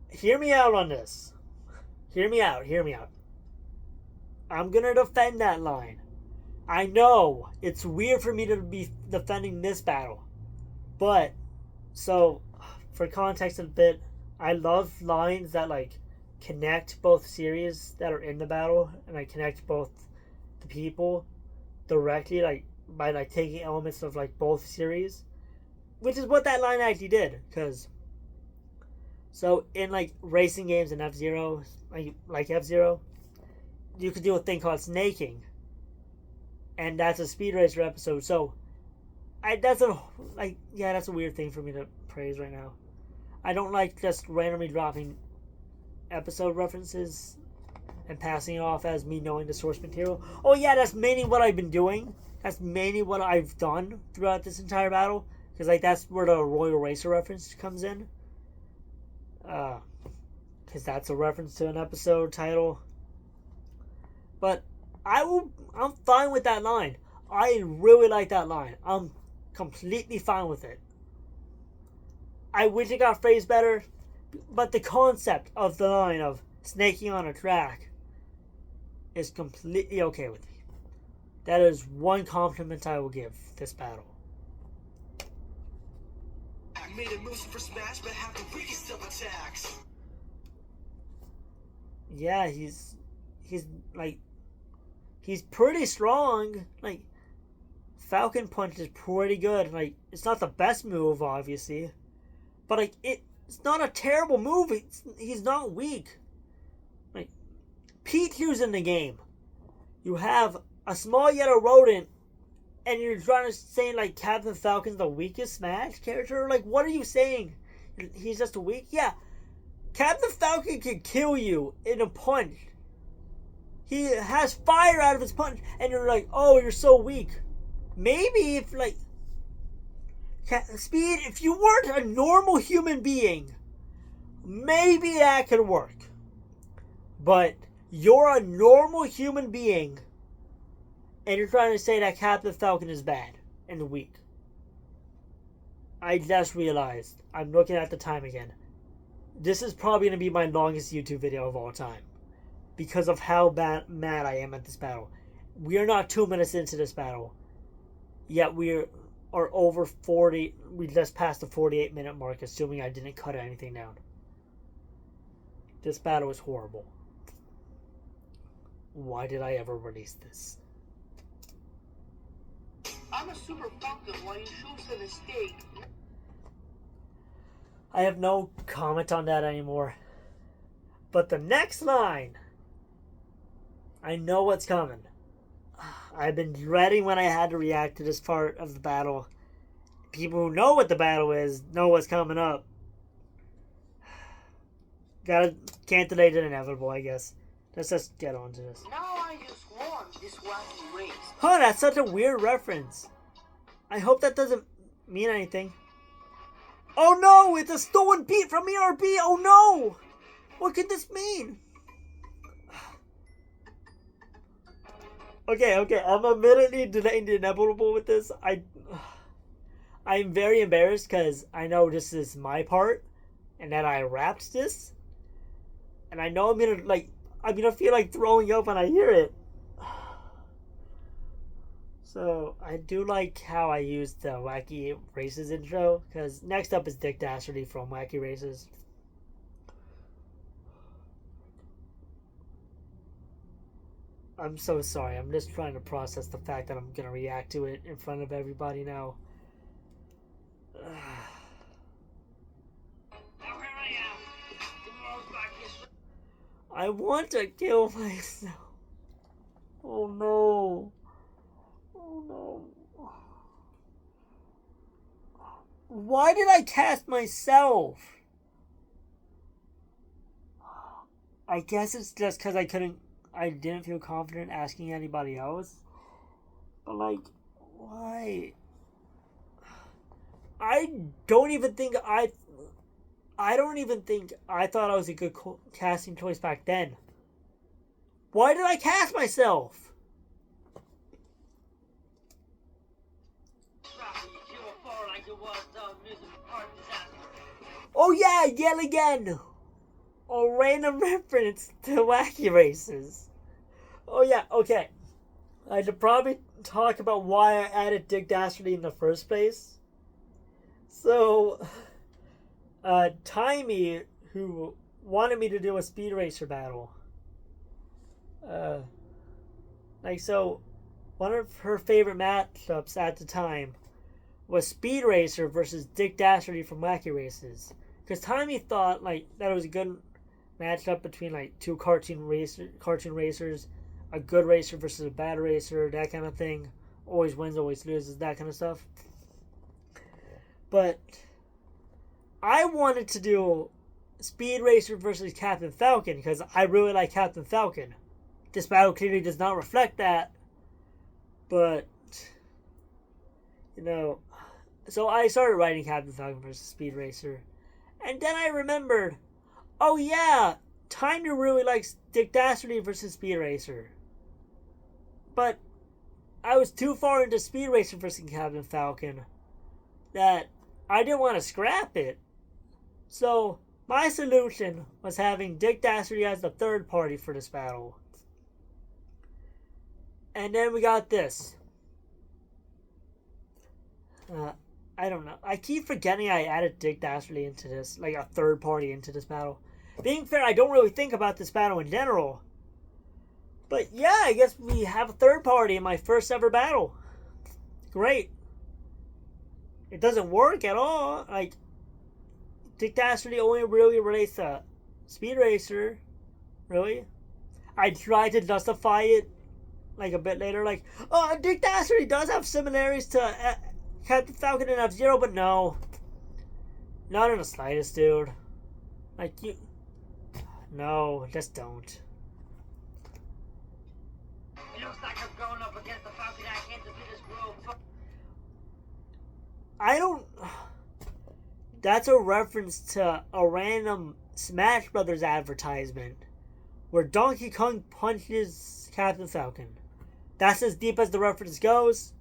Hear me out on this. Hear me out. I'm gonna defend that line. I know it's weird for me to be defending this battle. But, so, for context a bit, I love lines that, like, connect both series that are in the battle, and I connect both the people directly, like, by, like, taking elements of, like, both series. Which is what that line actually did, because, so, in, like, racing games and F-Zero, like F-Zero, you could do a thing called snaking. And that's a Speed Racer episode, so that's a weird thing for me to praise right now. I don't like just randomly dropping episode references and passing it off as me knowing the source material. Oh yeah, that's mainly what I've been doing. That's mainly what I've done throughout this entire battle. Because like that's where the Royal Racer reference comes in. Because that's a reference to an episode title. But I'm fine with that line. I really like that line. I'm completely fine with it. I wish it got phrased better, but the concept of the line of snaking on a track is completely okay with me. That is one compliment I will give this battle. I made a move for smash, but have the weakest of attacks. Yeah, he's pretty strong. Like, Falcon Punch is pretty good. Like, it's not the best move, obviously. But, like, it's not a terrible move. He's not weak. Like, Pete Hughes in the game. You have a small yellow rodent, and you're trying to say, like, Captain Falcon's the weakest Smash character? Like, what are you saying? He's just a weak? Yeah. Captain Falcon can kill you in a punch. He has fire out of his punch, and you're like, oh, you're so weak. Maybe if, like, Speed, if you weren't a normal human being, maybe that could work. But you're a normal human being, and you're trying to say that Captain Falcon is bad and weak. I just realized, I'm looking at the time again. This is probably going to be my longest YouTube video of all time. Because of how mad I am at this battle. We are not 2 minutes into this battle. Yet we are over 40. We just passed the 48-minute mark, assuming I didn't cut anything down. This battle is horrible. Why did I ever release this? I'm a Super Falcon while you choose a mistake. I have no comment on that anymore. But the next line, I know what's coming. I've been dreading when I had to react to this part of the battle. People who know what the battle is know what's coming up. Can't delay the inevitable, I guess. Let's just get on to this. Now I just won this wacky race. Huh, that's such a weird reference. I hope that doesn't mean anything. Oh no, it's a stolen beat from ERB. Oh no! What could this mean? Okay, I'm immediately delaying the inevitable with this. I'm very embarrassed because I know this is my part and that I rapped this. And I know I'm gonna feel like throwing up when I hear it. So, I do like how I used the Wacky Races intro, because next up is Dick Dastardly from Wacky Races. I'm so sorry, I'm just trying to process the fact that I'm gonna react to it in front of everybody now. I want to kill myself. Oh no. Oh no. Why did I cast myself? I guess it's just because I didn't feel confident asking anybody else. But like, why? I don't even think I thought I was a good casting choice back then. Why did I cast myself? Oh yeah, yet again! A random reference to Wacky Races. Oh yeah, okay. I should probably talk about why I added Dick Dastardly in the first place. So, Timey, who wanted me to do a Speed Racer battle. One of her favorite matchups at the time was Speed Racer versus Dick Dastardly from Wacky Races. Because Timey thought, like, that it was a good matchup between, like, two cartoon racers, a good racer versus a bad racer, that kind of thing. Always wins, always loses, that kind of stuff. But I wanted to do Speed Racer versus Captain Falcon because I really like Captain Falcon. This battle clearly does not reflect that. But, you know, so I started writing Captain Falcon versus Speed Racer. And then I remembered, oh yeah, Tiny really likes Dick Dastardly versus Speed Racer. But I was too far into Speed Racer versus Captain Falcon that I didn't want to scrap it. So my solution was having Dick Dastardly as the third party for this battle. And then we got this. I don't know. I keep forgetting I added Dick Dastardly into this, like a third party into this battle. Being fair, I don't really think about this battle in general. But yeah, I guess we have a third party in my first ever battle. Great. It doesn't work at all. Like, Dick Dastardly only really relates to Speed Racer. Really? I tried to justify it like a bit later. Like, oh, Dick Dastardly does have similarities to Captain Falcon and F-Zero, but no. Not in the slightest, dude. Like, you... No, just don't. It looks like I'm going up against the Falcon. I can't defeat this world. I don't... That's a reference to a random Smash Brothers advertisement where Donkey Kong punches Captain Falcon. That's as deep as the reference goes.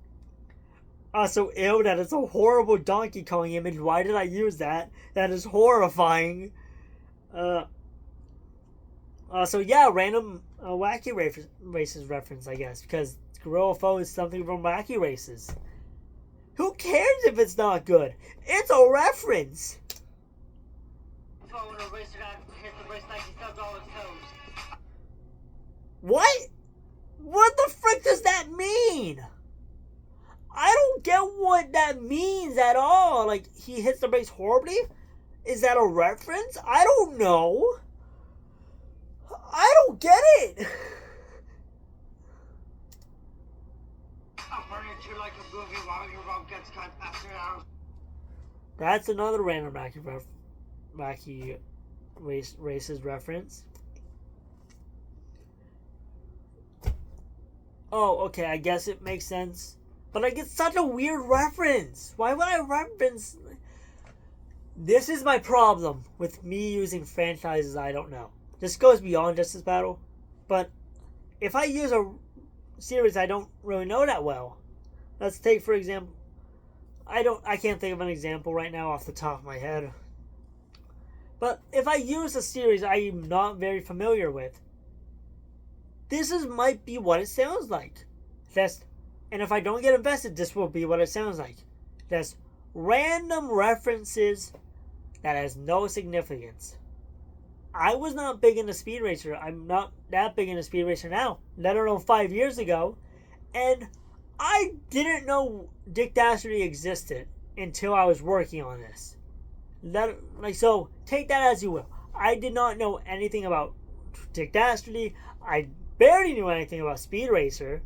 So ew, that is a horrible Donkey Kong image. Why did I use that? That is horrifying. So yeah, random Wacky Races reference, I guess, because Gorilla Foe is something from Wacky Races. Who cares if it's not good? It's a reference. What? What the frick does that mean? I don't get what that means at all. Like, he hits the brakes horribly? Is that a reference? I don't know. I don't get it. I'll burn you like a movie while your rope gets cut after hours. That's another random Wacky Races reference. Oh, okay, I guess it makes sense. But like, it's such a weird reference. Why would I reference... This is my problem with me using franchises I don't know. This goes beyond just this battle. But if I use a series I don't really know that well. Let's take, for example... I can't think of an example right now off the top of my head. But if I use a series I'm not very familiar with, this might be what it sounds like. And if I don't get invested, this will be what it sounds like. Just random references that has no significance. I was not big into Speed Racer. I'm not that big into Speed Racer now, let alone 5 years ago. And I didn't know Dick Dastardly existed until I was working on this. So take that as you will. I did not know anything about Dick Dastardly. I barely knew anything about Speed Racer.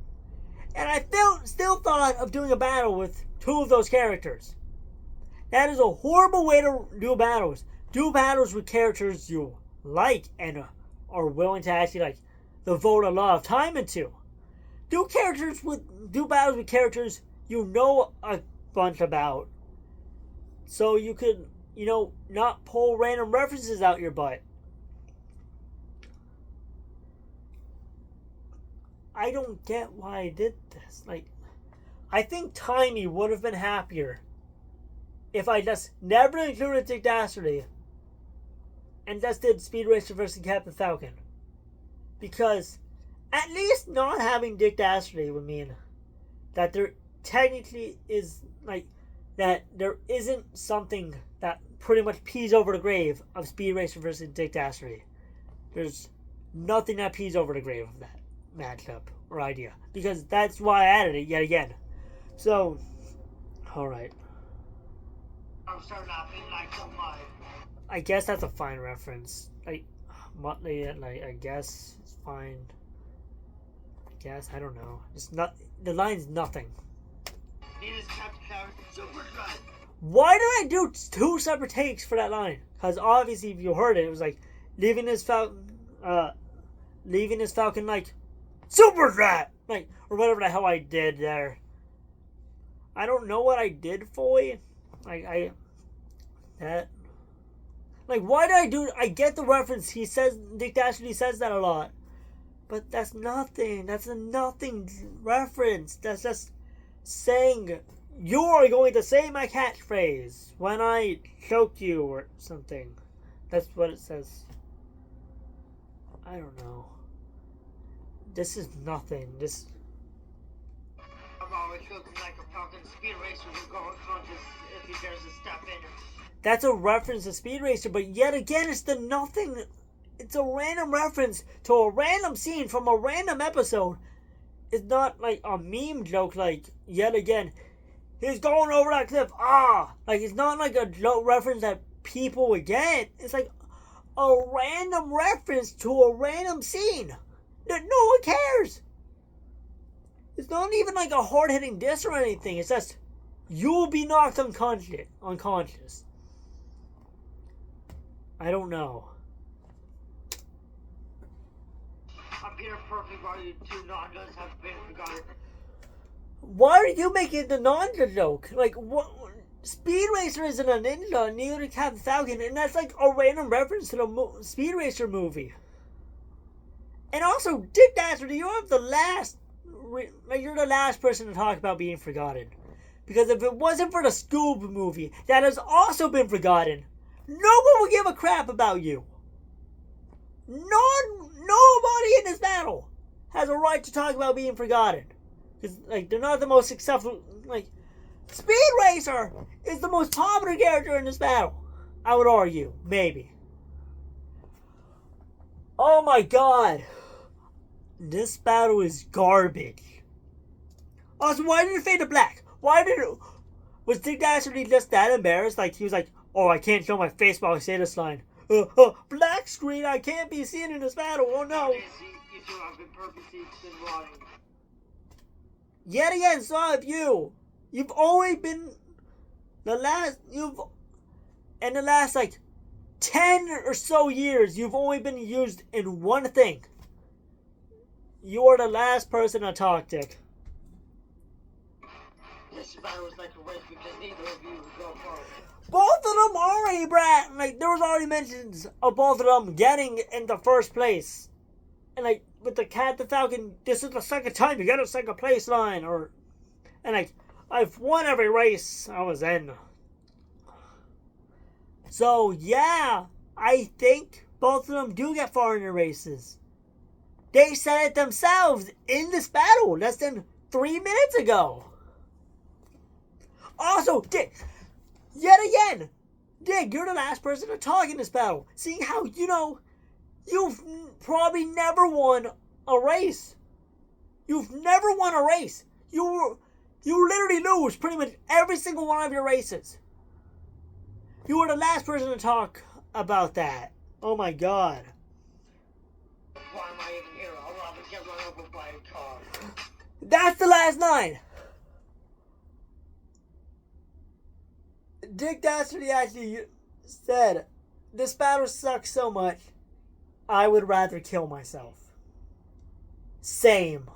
And I still thought of doing a battle with two of those characters. That is a horrible way to do battles. Do battles with characters you like and are willing to actually like devote a lot of time into. Do battles with characters you know a bunch about, so you could, not pull random references out your butt. I don't get why I did this. Like, I think Timey would have been happier if I just never included Dick Dastardly and just did Speed Racer versus Captain Falcon. Because at least not having Dick Dastardly would mean that there technically is, like, that there isn't something that pretty much pees over the grave of Speed Racer versus Dick Dastardly. There's nothing that pees over the grave of that matchup or idea. Because that's why I added it yet again. So, alright. I'm starting laughing like a mud. I guess that's a fine reference. Muttley, I guess it's fine. I guess, I don't know. It's not, the line's nothing. It is Captain Falcon Super Drive. Why did I do 2 separate takes for that line? Because obviously, if you heard it, it was like leaving his Falcon like super rat, like, or whatever the hell I did there. I don't know what I did for you. Why did I do? I get the reference. He says Dick Dastardly says that a lot, but that's nothing. That's a nothing reference. That's just saying you're going to say my catchphrase when I choke you or something. That's what it says. I don't know. This is nothing. I'm always looking like a Falcon Speed Racer will go unconscious if he dares to step in. That's a reference to Speed Racer, but yet again, it's the nothing. It's a random reference to a random scene from a random episode. It's not like a meme joke, like, yet again, he's going over that cliff, Like, it's not like a joke reference that people would get. It's like a random reference to a random scene that no one cares. It's not even like a hard-hitting diss or anything. It's just, you'll be knocked unconscious. I don't know. Appear perfect while you 2 Nandas have been forgotten. Why are you making the ninja joke? Like, what? Speed Racer isn't a ninja, neither is Captain Falcon, and that's like a random reference to the Speed Racer movie. And also, Dick Dastardly, you're the last person to talk about being forgotten. Because if it wasn't for the Scoob movie that has also been forgotten, no one would give a crap about you. Nobody in this battle has a right to talk about being forgotten. Because, like, they're not the most successful. Like, Speed Racer is the most popular character in this battle. I would argue. Maybe. Oh my god. This battle is garbage. Also, why did it fade to black? Was Dick Dastardly just that embarrassed? Like, he was like, oh, I can't show my face while I say this line. Black screen, I can't be seen in this battle. Oh no. You 2 have been purposely been rotting. Yet again, so have you. You've always been in the last like 10 or so years, you've only been used in one thing. You are the last person to talk, Dick. This battle was like a race because neither of you would go forward. Both of them already, Brad. Like, there was already mentions of both of them getting in the first place. And like, with the Captain Falcon, this is the second time you get a second place line. And like, I've won every race I was in. So, yeah, I think both of them do get far in the races. They said it themselves in this battle less than 3 minutes ago. Also, Dick, yet again, Dick, you're the last person to talk in this battle. Seeing how, you've probably never won a race. You've never won a race. You literally lose pretty much every single one of your races. You were the last person to talk about that. Oh my god. Why am I even here? I'll rather get run over by a car. That's the last line. Dick Dastardly actually said, "This battle sucks so much, I would rather kill myself." Same.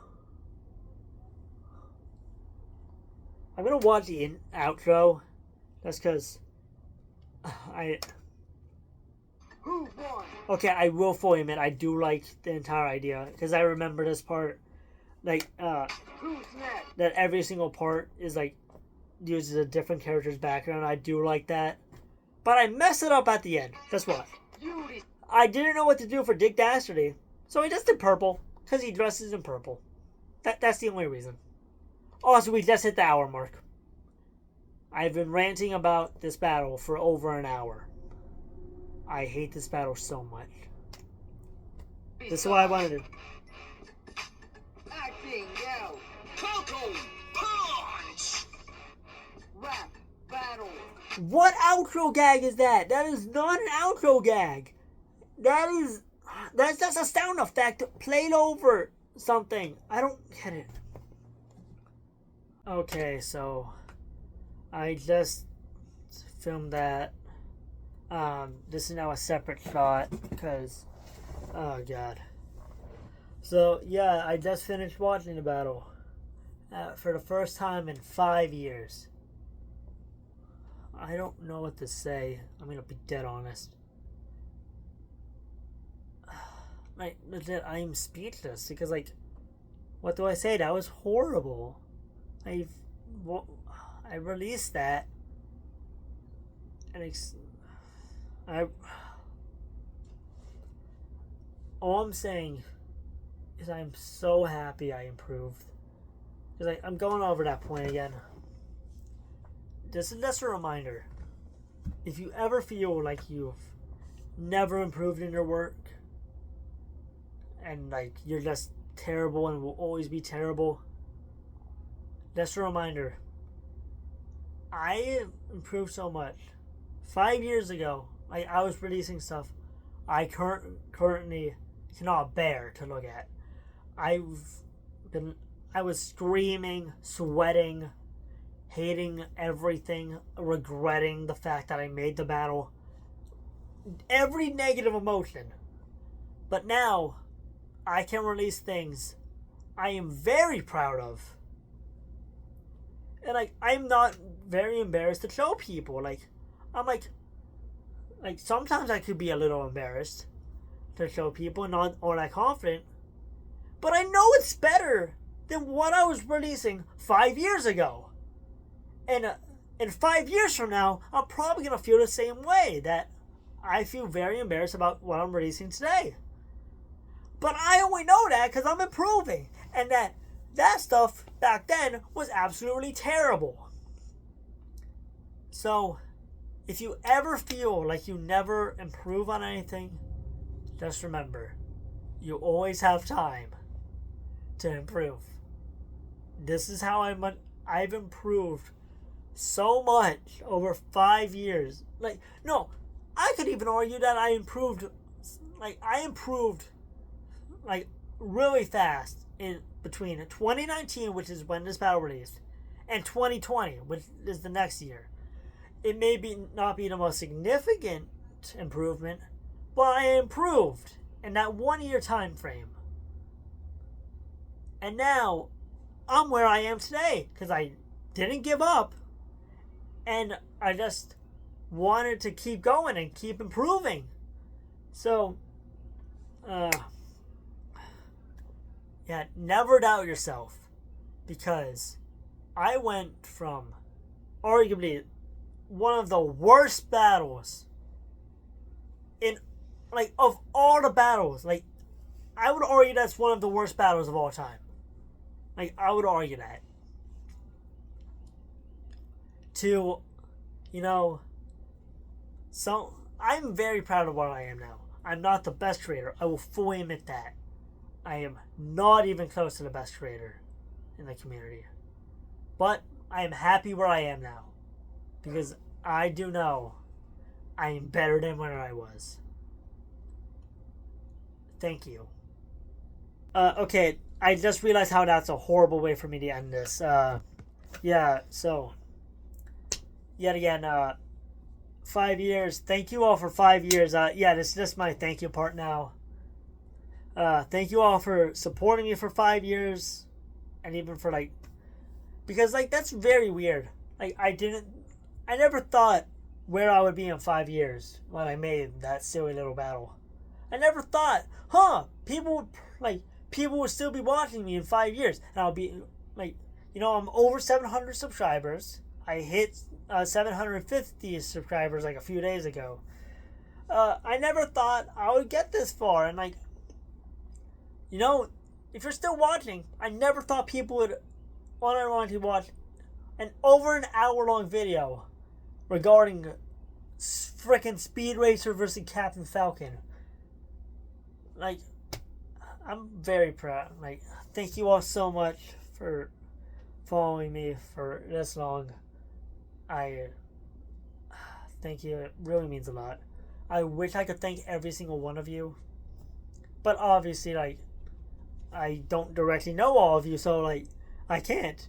I'm gonna watch the outro. That's because Who won? Okay, I will fully admit I do like the entire idea because I remember this part, like Who's next? that every single part is like uses a different character's background. I do like that, but I mess it up at the end. Guess what? Beauty. I didn't know what to do for Dick Dastardly, so I just did purple because he dresses in purple. That's the only reason. Also, we just hit the hour mark. I've been ranting about this battle for over an hour. I hate this battle so much. This is what I wanted to do. Acting out. Falcon punch. Rap battle. What outro gag is that? That is not an outro gag. That's just a sound effect played over something. I don't get it. Okay, so I just filmed that. This is now a separate shot because, oh god. So yeah, I just finished watching the battle for the first time in 5 years. I don't know what to say. I'm gonna be dead honest. Like legit, I'm speechless because like, what do I say? That was horrible. I released that, and all I'm saying is I'm so happy I improved. Because I'm going over that point again. This is just a reminder. If you ever feel like you've never improved in your work, and like you're just terrible and will always be terrible, just a reminder. I improved so much. 5 years ago, I was releasing stuff I currently cannot bear to look at. I was screaming, sweating, hating everything, regretting the fact that I made the battle. Every negative emotion. But now, I can release things I am very proud of. And I'm not very embarrassed to show people. I'm sometimes I could be a little embarrassed to show people, not all that confident. But I know it's better than what I was releasing 5 years ago. And 5 years from now, I'm probably going to feel the same way, that I feel very embarrassed about what I'm releasing today. But I only know that because I'm improving. And that stuff back then was absolutely terrible. So, if you ever feel like you never improve on anything, just remember, you always have time to improve. This is how I've improved so much over 5 years. No, I could even argue that I improved really fast in between 2019, which is when this battle released, and 2020, which is the next year. It may not be the most significant improvement, but I improved in that 1 year time frame. And now I'm where I am today because I didn't give up, and I just wanted to keep going and keep improving. So, yeah, never doubt yourself, because I went from arguably one of the worst battles of all the battles. I would argue that's one of the worst battles of all time. I would argue that. So I'm very proud of what I am now. I'm not the best creator. I will fully admit that. I am not even close to the best creator in the community. But I am happy where I am now, because I do know I am better than where I was. Thank you. Okay, I just realized how that's a horrible way for me to end this. Yeah, so, yet again, 5 years. Thank you all for 5 years. Yeah, this is just my thank you part now. Thank you all for supporting me for 5 years, and even for like, because like that's very weird. Like I never thought where I would be in 5 years when I made that silly little battle. I never thought, people would still be watching me in 5 years, and I'll be like, I'm over 700 subscribers. I hit 750 subscribers like a few days ago. I never thought I would get this far, and like, if you're still watching, I never thought people would want to watch an over an hour long video regarding frickin' Speed Racer versus Captain Falcon. Like, I'm very proud. Like, thank you all so much for following me for this long. I thank you. It really means a lot. I wish I could thank every single one of you, but obviously, like, I don't directly know all of you, so like, I can't.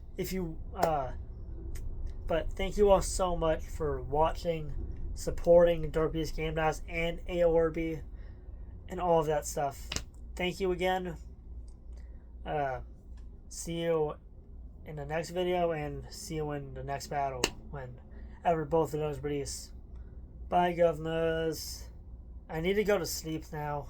But thank you all so much for watching, supporting Derpy's Game Blast and AORB and all of that stuff. Thank you again. See you in the next video, and see you in the next battle whenever both of those release. Bye, governors. I need to go to sleep now.